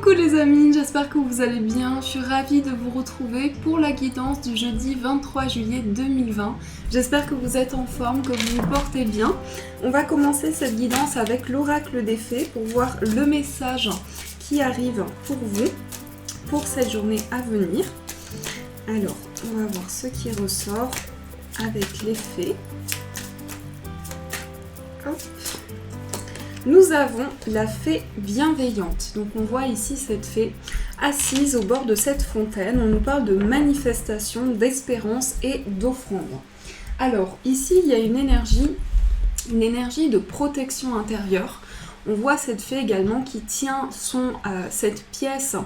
Coucou les amis, j'espère que vous allez bien. Je suis ravie de vous retrouver pour la guidance du jeudi 23 juillet 2020. J'espère que vous êtes en forme, que vous vous portez bien. On va commencer cette guidance avec l'oracle des fées pour voir le message qui arrive pour vous pour cette journée à venir. Alors, on va voir ce qui ressort avec les fées. Hop. Nous avons la fée bienveillante. Donc on voit ici cette fée assise au bord de cette fontaine. On nous parle de manifestation, d'espérance et d'offrande. Alors ici il y a une énergie de protection intérieure. On voit cette fée également qui tient cette pièce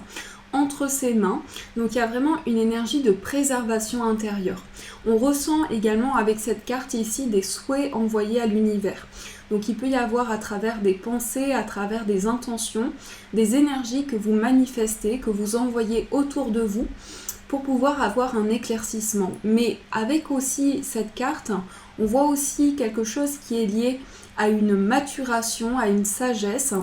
entre ses mains. Donc il y a vraiment une énergie de préservation intérieure. On ressent également avec cette carte ici des souhaits envoyés à l'univers. Donc il peut y avoir à travers des pensées, à travers des intentions, des énergies que vous manifestez, que vous envoyez autour de vous pour pouvoir avoir un éclaircissement. Mais avec aussi cette carte, on voit aussi quelque chose qui est lié à une maturation, à une sagesse.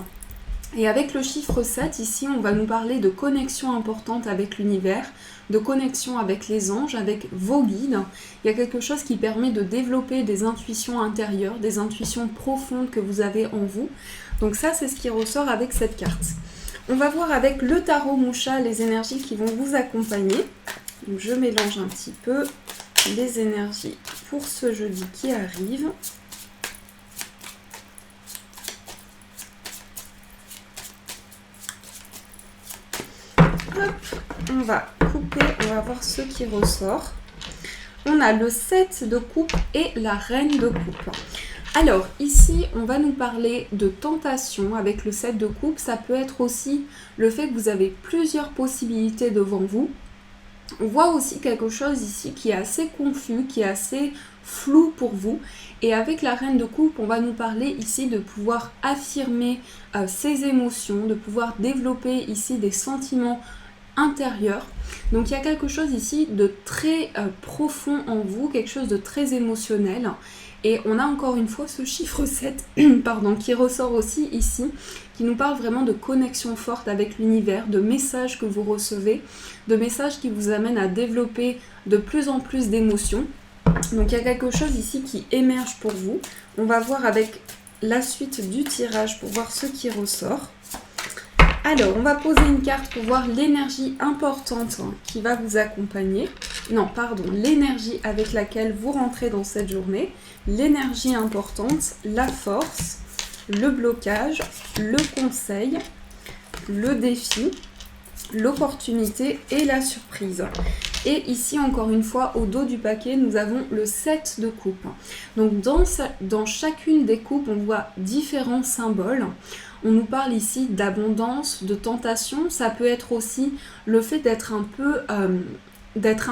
Et avec le chiffre 7, ici, on va nous parler de connexion importante avec l'univers, de connexion avec les anges, avec vos guides. Il y a quelque chose qui permet de développer des intuitions intérieures, des intuitions profondes que vous avez en vous. Donc ça, c'est ce qui ressort avec cette carte. On va voir avec le tarot Moucha les énergies qui vont vous accompagner. Donc je mélange un petit peu les énergies pour ce jeudi qui arrive. Hop, on va couper, on va voir ce qui ressort. On a le 7 de coupe et la reine de coupe. Alors ici, on va nous parler de tentation avec le 7 de coupe. Ça peut être aussi le fait que vous avez plusieurs possibilités devant vous. On voit aussi quelque chose ici qui est assez confus, qui est assez flou pour vous. Et avec la reine de coupe, on va nous parler ici de pouvoir affirmer ses émotions, de pouvoir développer ici des sentiments intérieurs. Donc il y a quelque chose ici de très profond en vous, quelque chose de très émotionnel. Et on a encore une fois ce chiffre 7 qui ressort aussi ici, qui nous parle vraiment de connexion forte avec l'univers, de messages que vous recevez, de messages qui vous amènent à développer de plus en plus d'émotions. Donc il y a quelque chose ici qui émerge pour vous. On va voir avec la suite du tirage pour voir ce qui ressort. Alors, on va poser une carte pour voir l'énergie importante qui va vous accompagner. Non, pardon, l'énergie avec laquelle vous rentrez dans cette journée. L'énergie importante, la force, le blocage, le conseil, le défi, l'opportunité et la surprise. Et ici, encore une fois, au dos du paquet, nous avons le 7 de coupe. Donc, dans chacune des coupes, on voit différents symboles. On nous parle ici d'abondance, de tentation. Ça peut être aussi le fait d'être un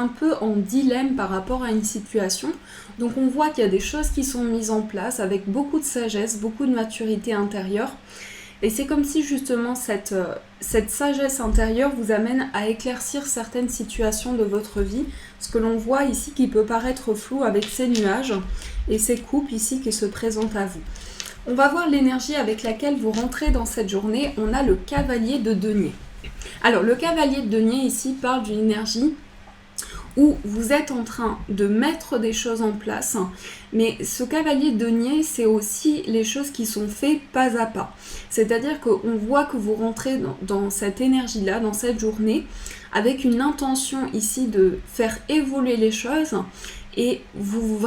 peu en dilemme par rapport à une situation. Donc on voit qu'il y a des choses qui sont mises en place avec beaucoup de sagesse, beaucoup de maturité intérieure. Et c'est comme si justement cette sagesse intérieure vous amène à éclaircir certaines situations de votre vie. Ce que l'on voit ici qui peut paraître flou avec ces nuages et ces coupes ici qui se présentent à vous. On va voir l'énergie avec laquelle vous rentrez dans cette journée. On a le cavalier de denier. Alors le cavalier de denier ici parle d'une énergie où vous êtes en train de mettre des choses en place, mais ce cavalier de denier, c'est aussi les choses qui sont faites pas à pas. C'est-à-dire qu'on voit que vous rentrez dans cette énergie-là, dans cette journée, avec une intention ici de faire évoluer les choses, et vous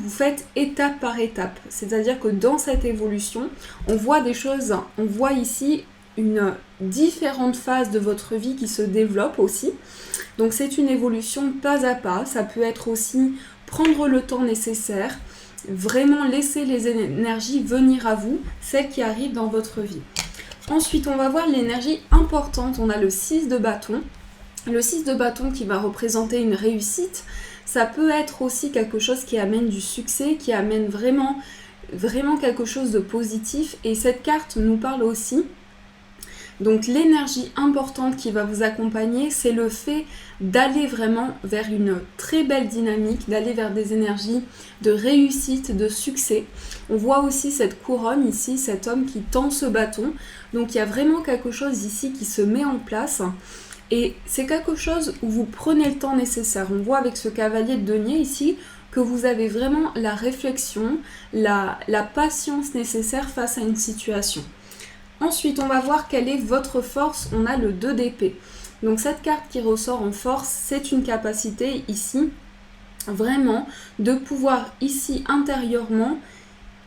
faites étape par étape. C'est-à-dire que dans cette évolution, on voit des choses, on voit ici une différente phase de votre vie qui se développe aussi. Donc c'est une évolution pas à pas. Ça peut être aussi prendre le temps nécessaire, vraiment laisser les énergies venir à vous, celles qui arrivent dans votre vie. Ensuite, on va voir l'énergie importante. On a le 6 de bâton. Le 6 de bâton qui va représenter une réussite. Ça peut être aussi quelque chose qui amène du succès, qui amène vraiment quelque chose de positif. Et cette carte nous parle aussi Donc l'énergie importante qui va vous accompagner, c'est le fait d'aller vraiment vers une très belle dynamique, d'aller vers des énergies de réussite, de succès. On voit aussi cette couronne ici, cet homme qui tend ce bâton. Donc il y a vraiment quelque chose ici qui se met en place. Et c'est quelque chose où vous prenez le temps nécessaire. On voit avec ce cavalier de denier ici que vous avez vraiment la réflexion, la patience nécessaire face à une situation. Ensuite, on va voir quelle est votre force. On a le 2 d'épée. Donc cette carte qui ressort en force, c'est une capacité ici, vraiment, de pouvoir ici intérieurement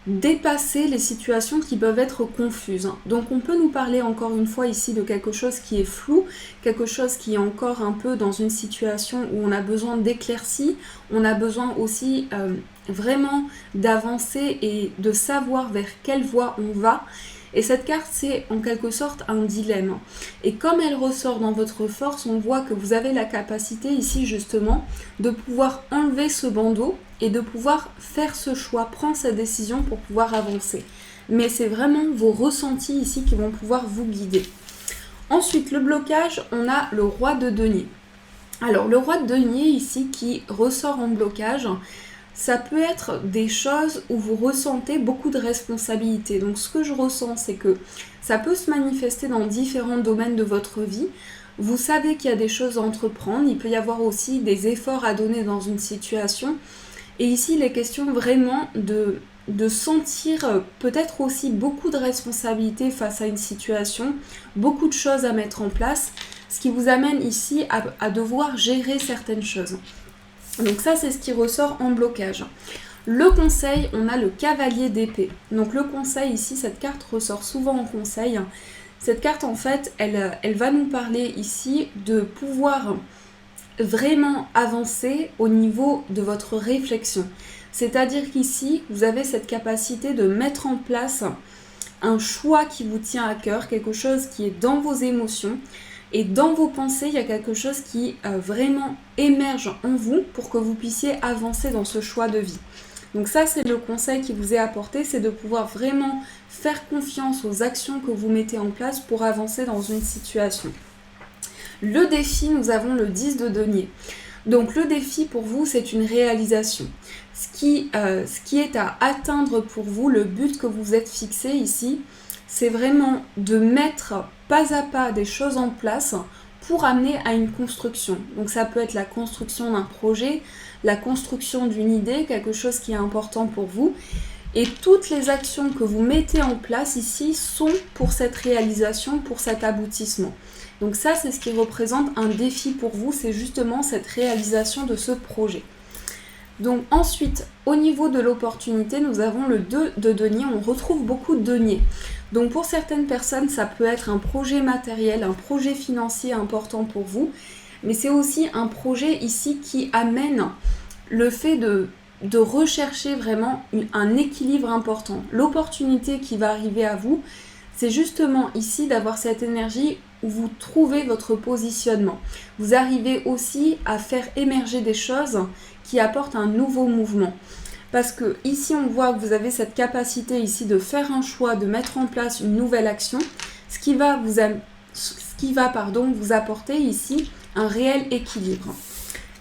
dépasser les situations qui peuvent être confuses. Donc on peut nous parler encore une fois ici de quelque chose qui est flou, quelque chose qui est encore un peu dans une situation où on a besoin d'éclaircies, on a besoin aussi vraiment d'avancer et de savoir vers quelle voie on va. Et cette carte, c'est en quelque sorte un dilemme. Et comme elle ressort dans votre force, on voit que vous avez la capacité ici justement de pouvoir enlever ce bandeau et de pouvoir faire ce choix, prendre cette décision pour pouvoir avancer. Mais c'est vraiment vos ressentis ici qui vont pouvoir vous guider. Ensuite, le blocage, on a le roi de denier. Alors, le roi de denier ici qui ressort en blocage, ça peut être des choses où vous ressentez beaucoup de responsabilités. Donc ce que je ressens, c'est que ça peut se manifester dans différents domaines de votre vie. Vous savez qu'il y a des choses à entreprendre, il peut y avoir aussi des efforts à donner dans une situation. Et ici, il est question vraiment de sentir peut-être aussi beaucoup de responsabilités face à une situation, beaucoup de choses à mettre en place, ce qui vous amène ici à devoir gérer certaines choses. Donc ça, c'est ce qui ressort en blocage. Le conseil, on a le cavalier d'épée. Donc le conseil ici, cette carte ressort souvent en conseil. Cette carte, en fait, elle va nous parler ici de pouvoir vraiment avancer au niveau de votre réflexion. C'est-à-dire qu'ici, vous avez cette capacité de mettre en place un choix qui vous tient à cœur, quelque chose qui est dans vos émotions. Et dans vos pensées, il y a quelque chose qui vraiment émerge en vous pour que vous puissiez avancer dans ce choix de vie. Donc ça, c'est le conseil qui vous est apporté, c'est de pouvoir vraiment faire confiance aux actions que vous mettez en place pour avancer dans une situation. Le défi, nous avons le 10 de denier. Donc le défi pour vous, c'est une réalisation. Ce qui est à atteindre pour vous, le but que vous êtes fixé ici, c'est vraiment de mettre pas à pas des choses en place pour amener à une construction. Donc ça peut être la construction d'un projet, la construction d'une idée, quelque chose qui est important pour vous. Et toutes les actions que vous mettez en place ici sont pour cette réalisation, pour cet aboutissement. Donc ça, c'est ce qui représente un défi pour vous, c'est justement cette réalisation de ce projet. Donc ensuite, au niveau de l'opportunité, nous avons le 2 de denier, on retrouve beaucoup de deniers. Donc pour certaines personnes, ça peut être un projet matériel, un projet financier important pour vous, mais c'est aussi un projet ici qui amène le fait de rechercher vraiment un équilibre important. L'opportunité qui va arriver à vous, c'est justement ici d'avoir cette énergie où vous trouvez votre positionnement. Vous arrivez aussi à faire émerger des choses qui apportent un nouveau mouvement. Parce que ici, on voit que vous avez cette capacité ici de faire un choix, de mettre en place une nouvelle action, ce qui va vous apporter ici un réel équilibre.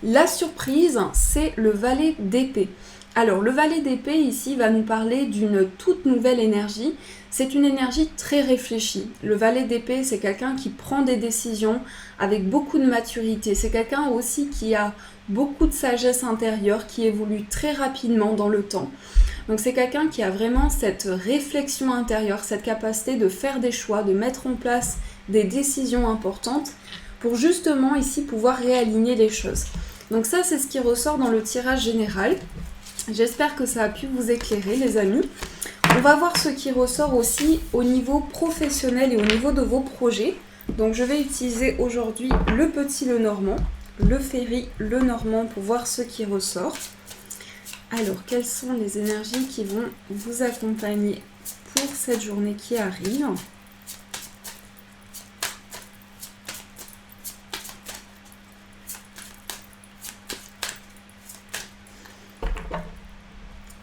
La surprise, c'est le valet d'épée. Alors, le valet d'épée ici va nous parler d'une toute nouvelle énergie. C'est une énergie très réfléchie. Le valet d'épée, c'est quelqu'un qui prend des décisions avec beaucoup de maturité. C'est quelqu'un aussi qui a beaucoup de sagesse intérieure, qui évolue très rapidement dans le temps. Donc c'est quelqu'un qui a vraiment cette réflexion intérieure, cette capacité de faire des choix, de mettre en place des décisions importantes pour justement ici pouvoir réaligner les choses. Donc ça, c'est ce qui ressort dans le tirage général. J'espère que ça a pu vous éclairer, les amis. On va voir ce qui ressort aussi au niveau professionnel et au niveau de vos projets. Donc je vais utiliser aujourd'hui le petit Lenormand, le Ferry Lenormand pour voir ce qui ressort. Alors, quelles sont les énergies qui vont vous accompagner pour cette journée qui arrive ?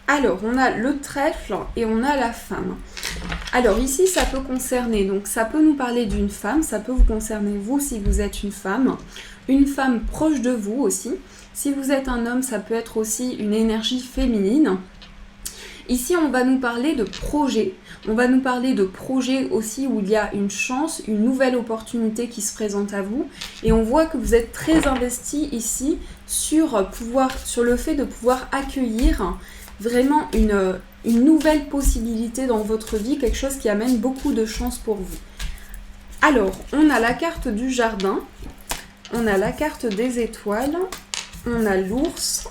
Alors, on a le trèfle et on a la femme. Alors ici, ça peut concerner, donc ça peut nous parler d'une femme, ça peut vous concerner vous si vous êtes une femme proche de vous aussi. Si vous êtes un homme, ça peut être aussi une énergie féminine. Ici, on va nous parler de projets. On va nous parler de projets aussi où il y a une chance, une nouvelle opportunité qui se présente à vous. Et on voit que vous êtes très investi ici sur le fait de pouvoir accueillir vraiment une nouvelle possibilité dans votre vie, quelque chose qui amène beaucoup de chance pour vous. Alors, on a la carte du jardin, on a la carte des étoiles, on a l'ours,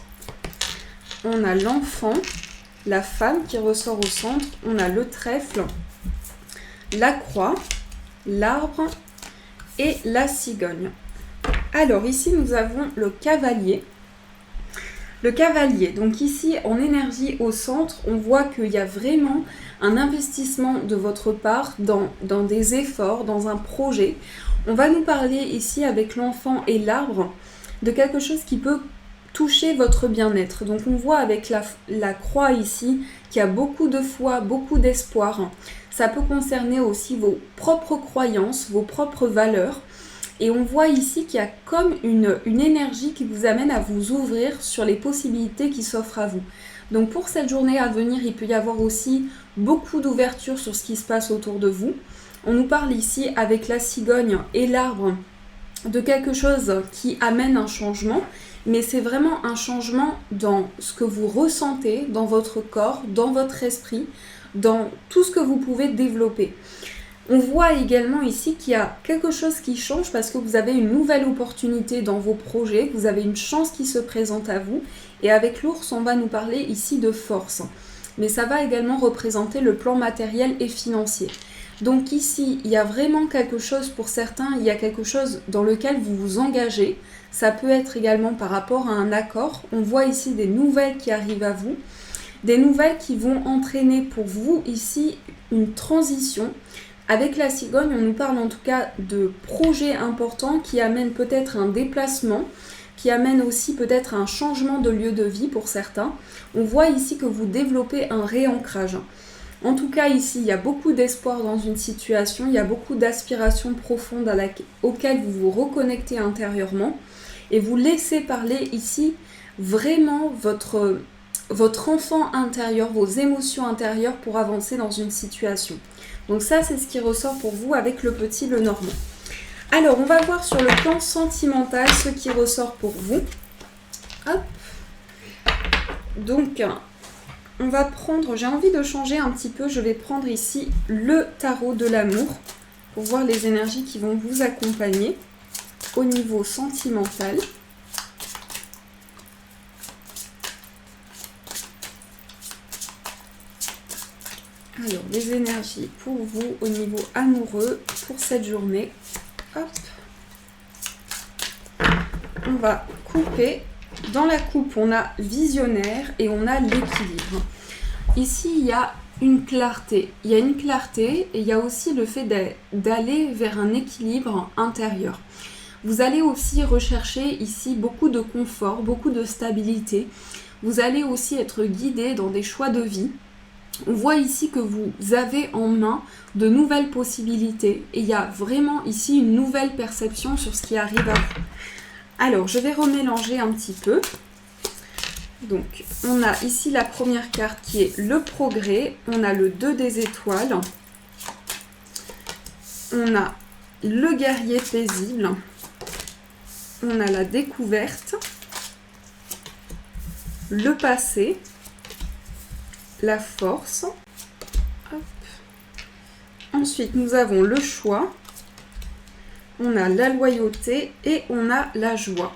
on a l'enfant, la femme qui ressort au centre, on a le trèfle, la croix, l'arbre et la cigogne. Alors ici nous avons le cavalier. Le cavalier, donc ici en énergie au centre, on voit qu'il y a vraiment un investissement de votre part dans des efforts, dans un projet. On va nous parler ici avec l'enfant et l'arbre de quelque chose qui peut toucher votre bien-être. Donc on voit avec la croix ici qu'il y a beaucoup de foi, beaucoup d'espoir. Ça peut concerner aussi vos propres croyances, vos propres valeurs. Et on voit ici qu'il y a comme une énergie qui vous amène à vous ouvrir sur les possibilités qui s'offrent à vous. Donc pour cette journée à venir, il peut y avoir aussi beaucoup d'ouverture sur ce qui se passe autour de vous. On nous parle ici avec la cigogne et l'arbre de quelque chose qui amène un changement, mais c'est vraiment un changement dans ce que vous ressentez, dans votre corps, dans votre esprit, dans tout ce que vous pouvez développer. On voit également ici qu'il y a quelque chose qui change parce que vous avez une nouvelle opportunité dans vos projets, vous avez une chance qui se présente à vous. Et avec l'ours, on va nous parler ici de force. Mais ça va également représenter le plan matériel et financier. Donc ici, il y a vraiment quelque chose pour certains, il y a quelque chose dans lequel vous vous engagez. Ça peut être également par rapport à un accord. On voit ici des nouvelles qui arrivent à vous, des nouvelles qui vont entraîner pour vous ici une transition. Avec la cigogne, on nous parle en tout cas de projets importants qui amènent peut-être un déplacement, qui amènent aussi peut-être un changement de lieu de vie pour certains. On voit ici que vous développez un réancrage. En tout cas, ici, il y a beaucoup d'espoir dans une situation, il y a beaucoup d'aspirations profondes auxquelles vous vous reconnectez intérieurement et vous laissez parler ici vraiment votre enfant intérieur, vos émotions intérieures pour avancer dans une situation. Donc ça, c'est ce qui ressort pour vous avec le petit Lenormand. Alors, on va voir sur le plan sentimental ce qui ressort pour vous. Hop. Donc, on va prendre, j'ai envie de changer un petit peu, je vais prendre ici le tarot de l'amour pour voir les énergies qui vont vous accompagner au niveau sentimental. Alors, les énergies pour vous au niveau amoureux pour cette journée. Hop. On va couper. Dans la coupe, on a visionnaire et on a l'équilibre. Ici, il y a une clarté. Il y a une clarté et il y a aussi le fait d'aller vers un équilibre intérieur. Vous allez aussi rechercher ici beaucoup de confort, beaucoup de stabilité. Vous allez aussi être guidé dans des choix de vie. On voit ici que vous avez en main de nouvelles possibilités et il y a vraiment ici une nouvelle perception sur ce qui arrive à vous. Alors, je vais remélanger un petit peu. Donc, on a ici la première carte qui est le progrès. On a le 2 des étoiles. On a le guerrier paisible. On a la découverte. Le passé. La force. Hop. Ensuite, nous avons le choix. On a la loyauté et on a la joie.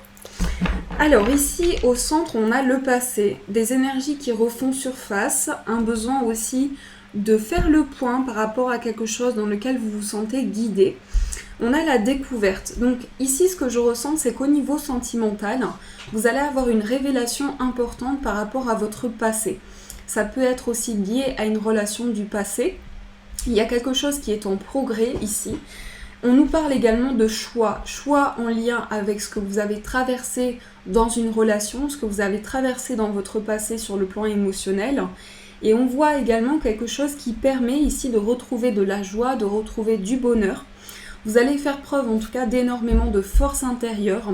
Alors ici, au centre, on a le passé. Des énergies qui refont surface. Un besoin aussi de faire le point par rapport à quelque chose dans lequel vous vous sentez guidé. On a la découverte. Donc ici, ce que je ressens, c'est qu'au niveau sentimental, vous allez avoir une révélation importante par rapport à votre passé. Ça peut être aussi lié à une relation du passé. Il y a quelque chose qui est en progrès ici. On nous parle également de choix. Choix en lien avec ce que vous avez traversé dans une relation, ce que vous avez traversé dans votre passé sur le plan émotionnel. Et on voit également quelque chose qui permet ici de retrouver de la joie, de retrouver du bonheur. Vous allez faire preuve en tout cas d'énormément de force intérieure.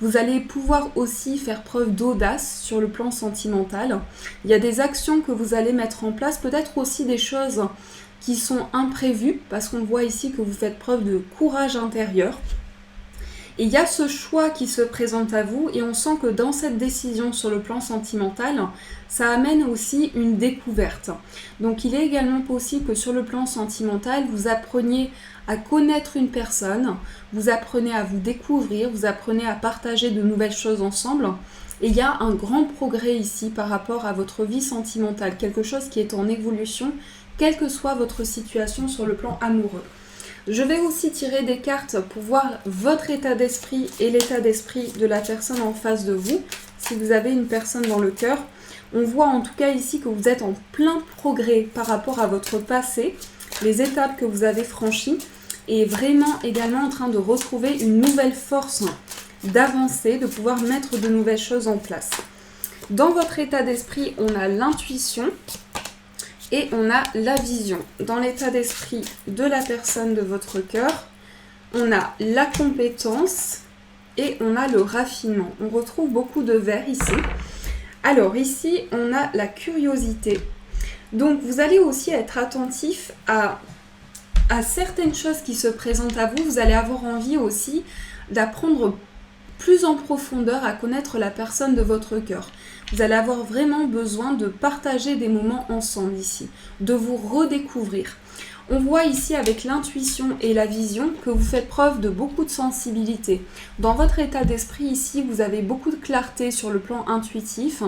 Vous allez pouvoir aussi faire preuve d'audace sur le plan sentimental. Il y a des actions que vous allez mettre en place, peut-être aussi des choses qui sont imprévues, parce qu'on voit ici que vous faites preuve de courage intérieur. Et il y a ce choix qui se présente à vous et on sent que dans cette décision sur le plan sentimental, ça amène aussi une découverte. Donc il est également possible que sur le plan sentimental, vous appreniez à connaître une personne, vous apprenez à vous découvrir, vous apprenez à partager de nouvelles choses ensemble. Et il y a un grand progrès ici par rapport à votre vie sentimentale, quelque chose qui est en évolution, quelle que soit votre situation sur le plan amoureux. Je vais aussi tirer des cartes pour voir votre état d'esprit et l'état d'esprit de la personne en face de vous. Si vous avez une personne dans le cœur, on voit en tout cas ici que vous êtes en plein progrès par rapport à votre passé, les étapes que vous avez franchies et vraiment également en train de retrouver une nouvelle force d'avancer, de pouvoir mettre de nouvelles choses en place. Dans votre état d'esprit, on a l'intuition. Et on a la vision. Dans l'état d'esprit de la personne de votre cœur, on a la compétence et on a le raffinement. On retrouve beaucoup de vert ici. Alors ici, on a la curiosité. Donc vous allez aussi être attentif à certaines choses qui se présentent à vous. Vous allez avoir envie aussi d'apprendre plus en profondeur à connaître la personne de votre cœur. Vous allez avoir vraiment besoin de partager des moments ensemble ici, de vous redécouvrir. On voit ici avec l'intuition et la vision que vous faites preuve de beaucoup de sensibilité. Dans votre état d'esprit ici, vous avez beaucoup de clarté sur le plan intuitif,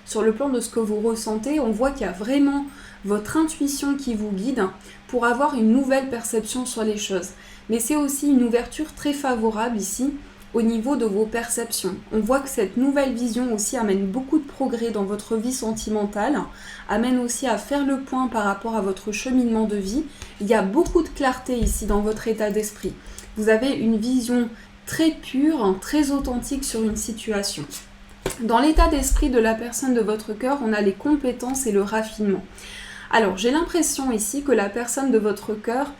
sur le plan de ce que vous ressentez. On voit qu'il y a vraiment votre intuition qui vous guide pour avoir une nouvelle perception sur les choses. Mais c'est aussi une ouverture très favorable ici au niveau de vos perceptions. On voit que cette nouvelle vision aussi amène beaucoup de progrès dans votre vie sentimentale, amène aussi à faire le point par rapport à votre cheminement de vie. Il y a beaucoup de clarté ici dans votre état d'esprit. Vous avez une vision très pure, très authentique sur une situation. Dans l'état d'esprit de la personne de votre cœur, on a les compétences et le raffinement. Alors, j'ai l'impression ici que la personne de votre cœur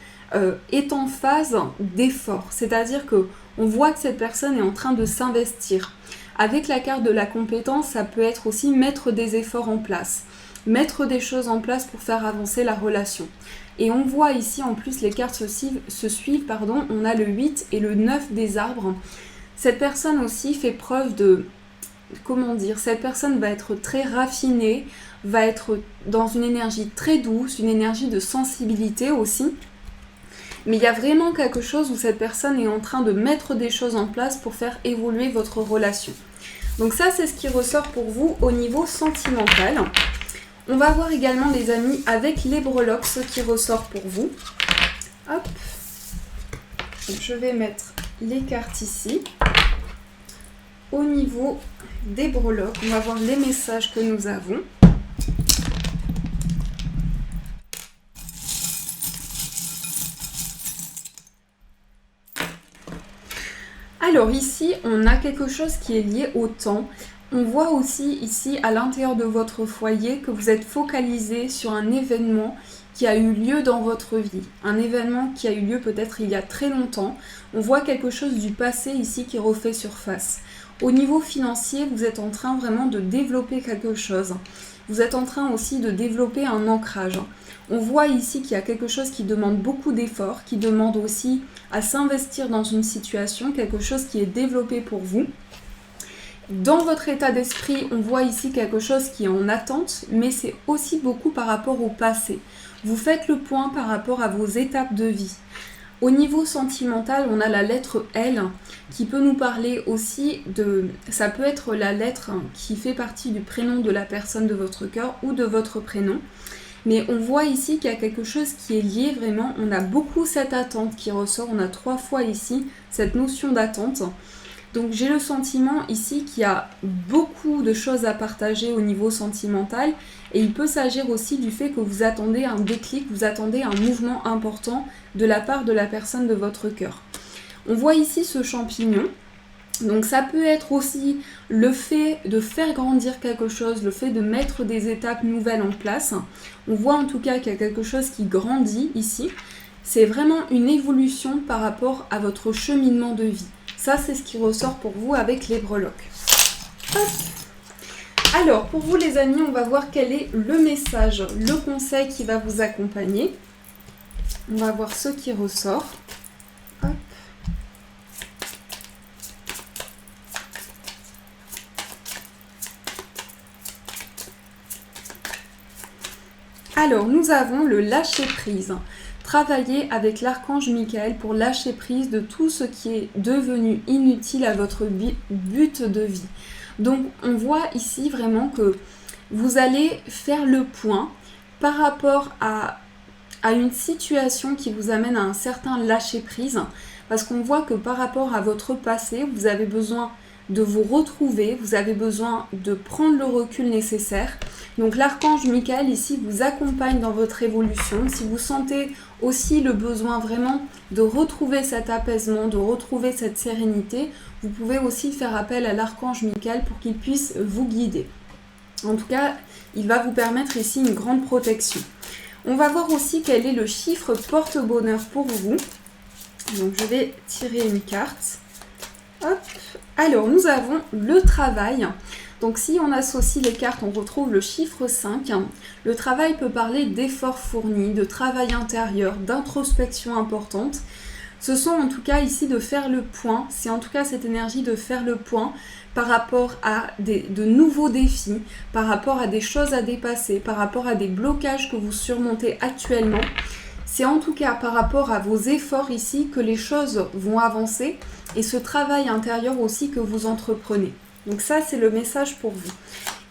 est en phase d'effort, c'est-à-dire que on voit que cette personne est en train de s'investir. Avec la carte de la compétence, ça peut être aussi mettre des efforts en place, mettre des choses en place pour faire avancer la relation. Et on voit ici, en plus, les cartes se suivent, on a le 8 et le 9 des arbres. Cette personne aussi fait preuve de... cette personne va être très raffinée, va être dans une énergie très douce, une énergie de sensibilité aussi. Mais il y a vraiment quelque chose où cette personne est en train de mettre des choses en place pour faire évoluer votre relation. Donc ça, c'est ce qui ressort pour vous au niveau sentimental. On va voir également, les amis, avec les breloques, ce qui ressort pour vous. Hop. Donc, je vais mettre les cartes ici. Au niveau des breloques, on va voir les messages que nous avons. Alors ici, on a quelque chose qui est lié au temps. On voit aussi ici, à l'intérieur de votre foyer, que vous êtes focalisé sur un événement qui a eu lieu dans votre vie. Un événement qui a eu lieu peut-être il y a très longtemps. On voit quelque chose du passé ici qui refait surface. Au niveau financier, vous êtes en train vraiment de développer quelque chose. Vous êtes en train aussi de développer un ancrage. On voit ici qu'il y a quelque chose qui demande beaucoup d'efforts, qui demande aussi à s'investir dans une situation, quelque chose qui est développé pour vous. Dans votre état d'esprit, on voit ici quelque chose qui est en attente, mais c'est aussi beaucoup par rapport au passé. Vous faites le point par rapport à vos étapes de vie. Au niveau sentimental, on a la lettre L qui peut nous parler aussi de... Ça peut être la lettre qui fait partie du prénom de la personne de votre cœur ou de votre prénom. Mais on voit ici qu'il y a quelque chose qui est lié vraiment. On a beaucoup cette attente qui ressort. On a 3 fois ici cette notion d'attente. Donc j'ai le sentiment ici qu'il y a beaucoup de choses à partager au niveau sentimental. Et il peut s'agir aussi du fait que vous attendez un déclic, vous attendez un mouvement important de la part de la personne de votre cœur. On voit ici ce champignon. Donc ça peut être aussi le fait de faire grandir quelque chose, le fait de mettre des étapes nouvelles en place. On voit en tout cas qu'il y a quelque chose qui grandit ici. C'est vraiment une évolution par rapport à votre cheminement de vie. Ça, c'est ce qui ressort pour vous avec les breloques. Hop. Alors, pour vous les amis, on va voir quel est le message, le conseil qui va vous accompagner. On va voir ce qui ressort. Hop. Alors, nous avons le lâcher-prise. Travaillez avec l'archange Michael pour lâcher prise de tout ce qui est devenu inutile à votre but de vie. Donc, on voit ici vraiment que vous allez faire le point par rapport à une situation qui vous amène à un certain lâcher-prise. Parce qu'on voit que par rapport à votre passé, vous avez besoin de vous retrouver, vous avez besoin de prendre le recul nécessaire. Donc l'archange Michael ici vous accompagne dans votre évolution. Si vous sentez aussi le besoin vraiment de retrouver cet apaisement, de retrouver cette sérénité, vous pouvez aussi faire appel à l'archange Michael pour qu'il puisse vous guider. En tout cas, il va vous permettre ici une grande protection. On va voir aussi quel est le chiffre porte-bonheur pour vous. Donc je vais tirer une carte. Hop. Alors, nous avons le travail. Donc, si on associe les cartes, on retrouve le chiffre 5. Le travail peut parler d'efforts fournis, de travail intérieur, d'introspection importante. Ce sont en tout cas ici de faire le point. C'est en tout cas cette énergie de faire le point par rapport à de nouveaux défis, par rapport à des choses à dépasser, par rapport à des blocages que vous surmontez actuellement. C'est en tout cas par rapport à vos efforts ici que les choses vont avancer et ce travail intérieur aussi que vous entreprenez. Donc ça, c'est le message pour vous.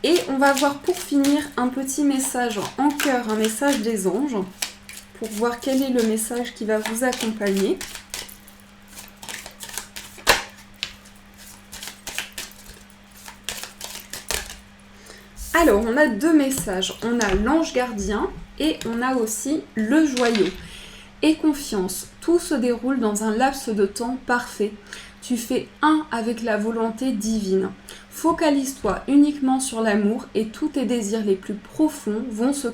Et on va voir pour finir un petit message en cœur, un message des anges, pour voir quel est le message qui va vous accompagner. Alors, on a deux messages. On a l'ange gardien et on a aussi le joyau. Aie confiance, tout se déroule dans un laps de temps parfait. Tu fais un avec la volonté divine. Focalise-toi uniquement sur l'amour et tous tes désirs les plus profonds vont se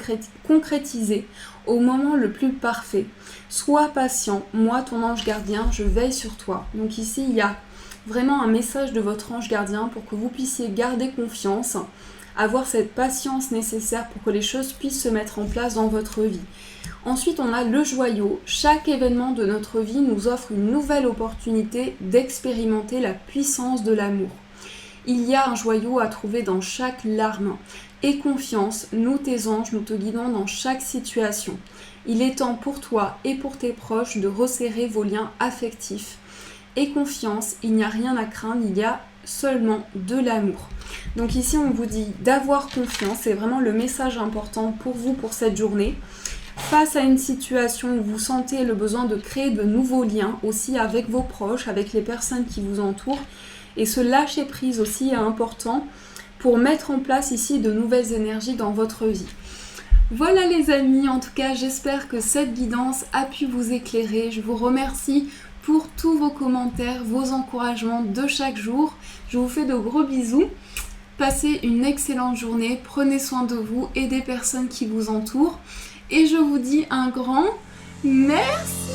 concrétiser au moment le plus parfait. Sois patient, moi ton ange gardien, je veille sur toi. Donc ici, il y a vraiment un message de votre ange gardien pour que vous puissiez garder confiance, avoir cette patience nécessaire pour que les choses puissent se mettre en place dans votre vie. Ensuite, on a le joyau. Chaque événement de notre vie nous offre une nouvelle opportunité d'expérimenter la puissance de l'amour. Il y a un joyau à trouver dans chaque larme. Aie confiance, nous tes anges, nous te guidons dans chaque situation. Il est temps pour toi et pour tes proches de resserrer vos liens affectifs. Aie confiance, il n'y a rien à craindre, il y a seulement de l'amour. Donc ici, on vous dit d'avoir confiance, c'est vraiment le message important pour vous pour cette journée. Face à une situation où vous sentez le besoin de créer de nouveaux liens aussi avec vos proches, avec les personnes qui vous entourent, et ce lâcher prise aussi est important pour mettre en place ici de nouvelles énergies dans votre vie. Voilà les amis, en tout cas j'espère que cette guidance a pu vous éclairer. Je vous remercie pour tous vos commentaires, vos encouragements de chaque jour. Je vous fais de gros bisous. Passez une excellente journée, prenez soin de vous et des personnes qui vous entourent. Et je vous dis un grand merci.